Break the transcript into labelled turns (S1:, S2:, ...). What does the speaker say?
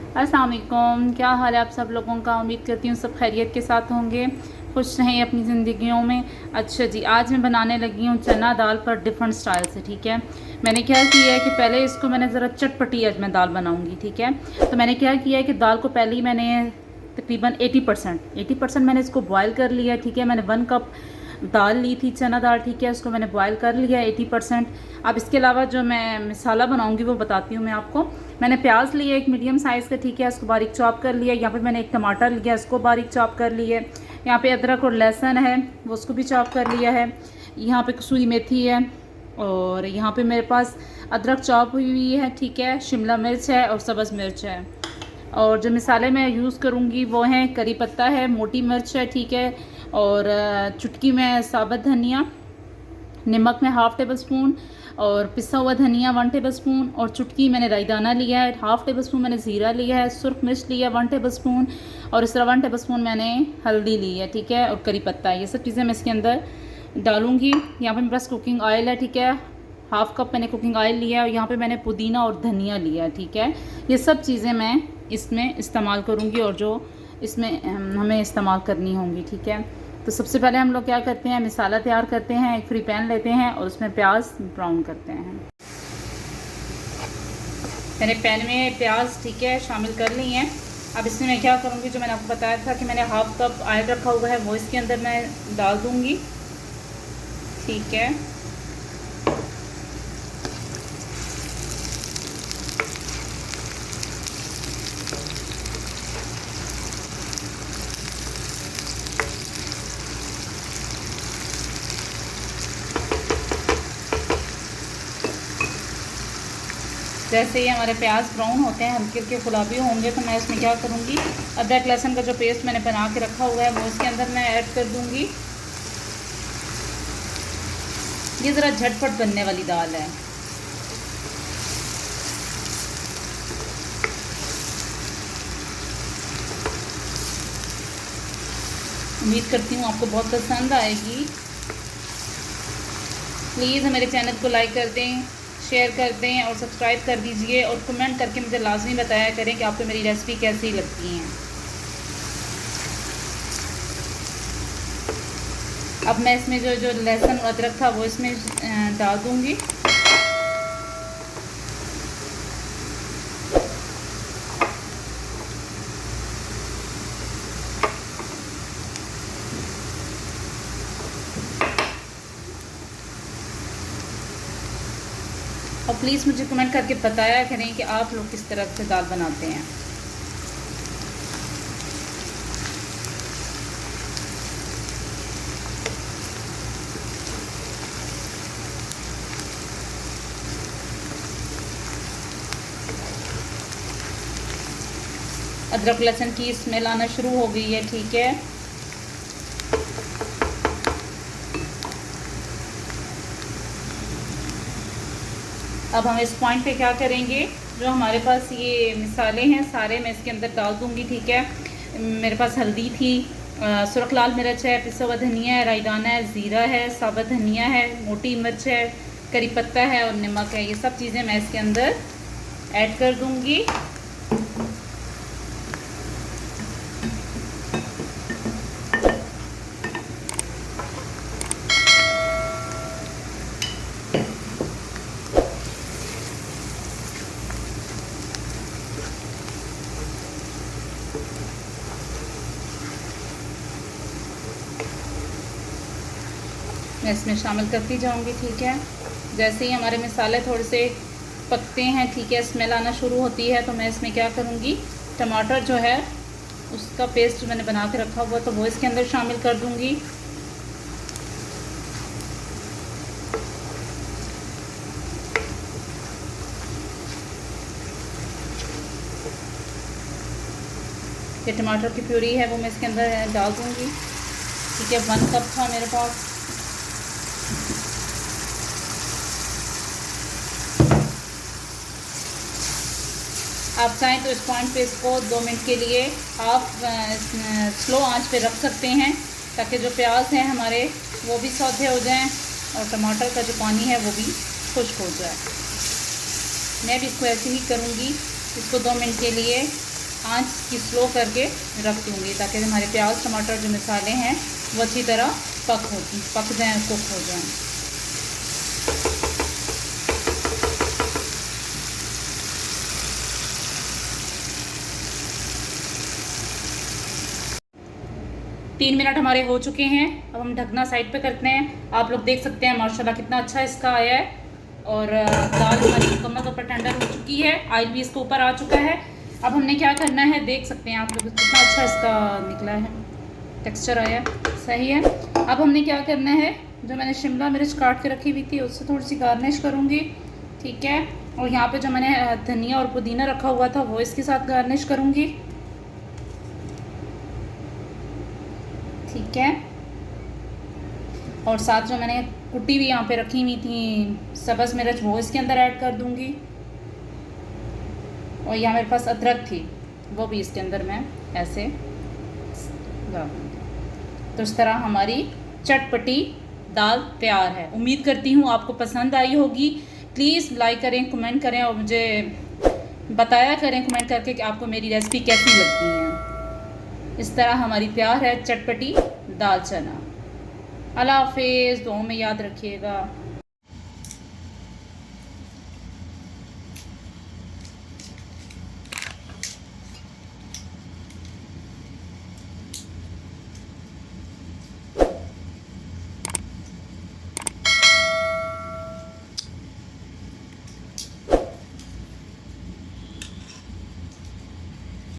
S1: अस्सलाम वालेकुम, क्या हाल है आप सब लोगों का। उम्मीद करती हूँ सब खैरियत के साथ होंगे, खुश रहें अपनी ज़िंदगियों में। अच्छा जी, आज मैं बनाने लगी हूँ चना दाल पर डिफरेंट स्टाइल से। ठीक है, मैंने क्या किया है कि पहले इसको मैंने ज़रा चटपटी आज मैं दाल बनाऊँगी। ठीक है, तो मैंने क्या किया है कि दाल को पहले ही मैंने तकरीबन 80% मैंने इसको बॉयल कर लिया। ठीक है, मैंने 1 कप दाल ली थी, चना दाल। ठीक है, उसको मैंने बॉयल कर लिया 80%। अब इसके अलावा जो मैं मसाला बनाऊंगी वो बताती हूँ मैं आपको। मैंने प्याज लिया एक मीडियम साइज़ का। ठीक है, उसको बारीक चॉप कर लिया। यहाँ पे मैंने एक टमाटर लिया, उसको बारीक चॉप कर लिया। यहाँ पे अदरक और लहसुन है, वो उसको भी चॉप कर लिया है। यहाँ पे कसूरी मेथी है, और यहाँ पे मेरे पास अदरक चॉप हुई हुई है। ठीक है, शिमला मिर्च है और सब्ज़ मिर्च है। और जो मसाले मैं यूज़ करूँगी वो हैं करी पत्ता है, मोटी मिर्च है। ठीक है, और चुटकी में साबुत धनिया, नमक में हाफ़ टेबल स्पून, और पिसा हुआ धनिया 1 टेबल स्पून, और चुटकी मैंने रायदाना लिया है, हाफ़ टेबल स्पून मैंने ज़ीरा लिया है, सुरख मिर्च लिया 1 टेबल स्पून, और इस तरह 1 टेबल स्पून मैंने हल्दी ली है। ठीक है, और करी पत्ता, ये सब चीज़ें मैं इसके अंदर डालूँगी। यहाँ पे मेरे पास कुकिंग ऑयल है। ठीक है, हाफ़ कप मैंने कुकिंग ऑयल लिया है, और यहाँ पे मैंने पुदीना और धनिया लिया है। ठीक है, ये सब चीज़ें मैं इसमें इस्तेमाल करूँगी, और जो इसमें हमें इस्तेमाल करनी होंगी। ठीक है, तो सबसे पहले हम लोग क्या करते हैं, मसाला तैयार करते हैं। एक फ्री पैन लेते हैं और उसमें प्याज ब्राउन करते हैं। मैंने पैन में प्याज, ठीक है, शामिल कर ली हैं। अब इसमें मैं क्या करूँगी, जो मैंने आपको बताया था कि मैंने हाफ़ कप ऑयल रखा हुआ है, वो इसके अंदर मैं डाल दूँगी। ठीक है, जैसे ही हमारे प्याज ब्राउन होते हैं, हल्के हल्के गुलाबी होंगे, तो मैं इसमें क्या करूँगी, अदरक लहसुन का जो पेस्ट मैंने बना के रखा हुआ है वो इसके अंदर मैं ऐड कर दूँगी। ये ज़रा झटपट बनने वाली दाल है। उम्मीद करती हूँ आपको बहुत पसंद आएगी। प्लीज़ हमारे चैनल को लाइक कर दें, शेयर कर दें और सब्सक्राइब कर दीजिए, और कमेंट करके मुझे लाजमी बताया करें कि आपको मेरी रेसिपी कैसी लगती हैं। अब मैं इसमें जो जो लहसुन और अदरक था वो इसमें डाल दूँगी। और प्लीज़ मुझे कमेंट करके बताया करें कि आप लोग किस तरह से दाल बनाते हैं। अदरक लहसुन की स्मेल आना शुरू हो गई है। ठीक है, अब हम इस पॉइंट पे क्या करेंगे, जो हमारे पास ये मिसाले हैं सारे मैं इसके अंदर डाल दूँगी। ठीक है, मेरे पास हल्दी थी, सुरख लाल मिर्च है, पिसा हुआ धनिया है, रायदाना है, ज़ीरा है, साबुत धनिया है, मोटी मिर्च है, करी पत्ता है और नमक है। ये सब चीज़ें मैं इसके अंदर ऐड कर दूँगी। मैं इसमें शामिल करती जाऊंगी। ठीक है, जैसे ही हमारे मसाले थोड़े से पकते हैं, ठीक है, स्मेल आना शुरू होती है, तो मैं इसमें क्या करूँगी, टमाटर जो है उसका पेस्ट मैंने बना के रखा हुआ तो वो इसके अंदर शामिल कर दूँगी। ये टमाटर की प्यूरी है वो मैं इसके अंदर डाल दूँगी। ठीक है, 1 कप था मेरे पास। आप चाहें तो इस पॉइंट पे इसको 2 मिनट के लिए आप स्लो आंच पे रख सकते हैं, ताकि जो प्याज हैं हमारे वो भी सौते हो जाएं और टमाटर का जो पानी है वो भी खुश्क हो जाए। मैं भी इसको ऐसे ही करूँगी, इसको 2 मिनट के लिए आंच की स्लो करके रख दूँगी ताकि हमारे प्याज टमाटर जो मसाले हैं वो अच्छी तरह पक जाएँ, कुक हो जाएँ। तीन मिनट हमारे हो चुके हैं। अब हम ढकना साइड पे करते हैं। आप लोग देख सकते हैं माशाल्लाह कितना अच्छा इसका आया है और दाल हमारी मुकम्मल तौर पर टेंडर हो चुकी है, ऑयल भी इसके ऊपर आ चुका है। अब हमने क्या करना है, देख सकते हैं आप लोग कितना अच्छा इसका निकला है, टेक्सचर आया सही है। अब हमने क्या करना है, जो मैंने शिमला मिर्च काट के रखी हुई थी उससे थोड़ी सी गार्निश करूँगी, ठीक है। और यहाँ पे जो मैंने धनिया और पुदीना रखा हुआ था वो इसके साथ गार्निश करूँगी, ठीक है। और साथ जो मैंने कुटी भी यहाँ पे रखी हुई थी सब्ज़ मिर्च वो इसके अंदर ऐड कर दूँगी। और यहाँ मेरे पास अदरक थी वो भी इसके अंदर मैं ऐसे डाल दूँगी। तो इस तरह हमारी चटपटी दाल तैयार है। उम्मीद करती हूँ आपको पसंद आई होगी। प्लीज़ लाइक करें, कमेंट करें और मुझे बताया करें कमेंट करके कि आपको मेरी रेसिपी कैसी लगती है। इस तरह हमारी तैयार है चटपटी दाल चना। अल्लाह हाफिज़, दुआओं में याद रखिएगा।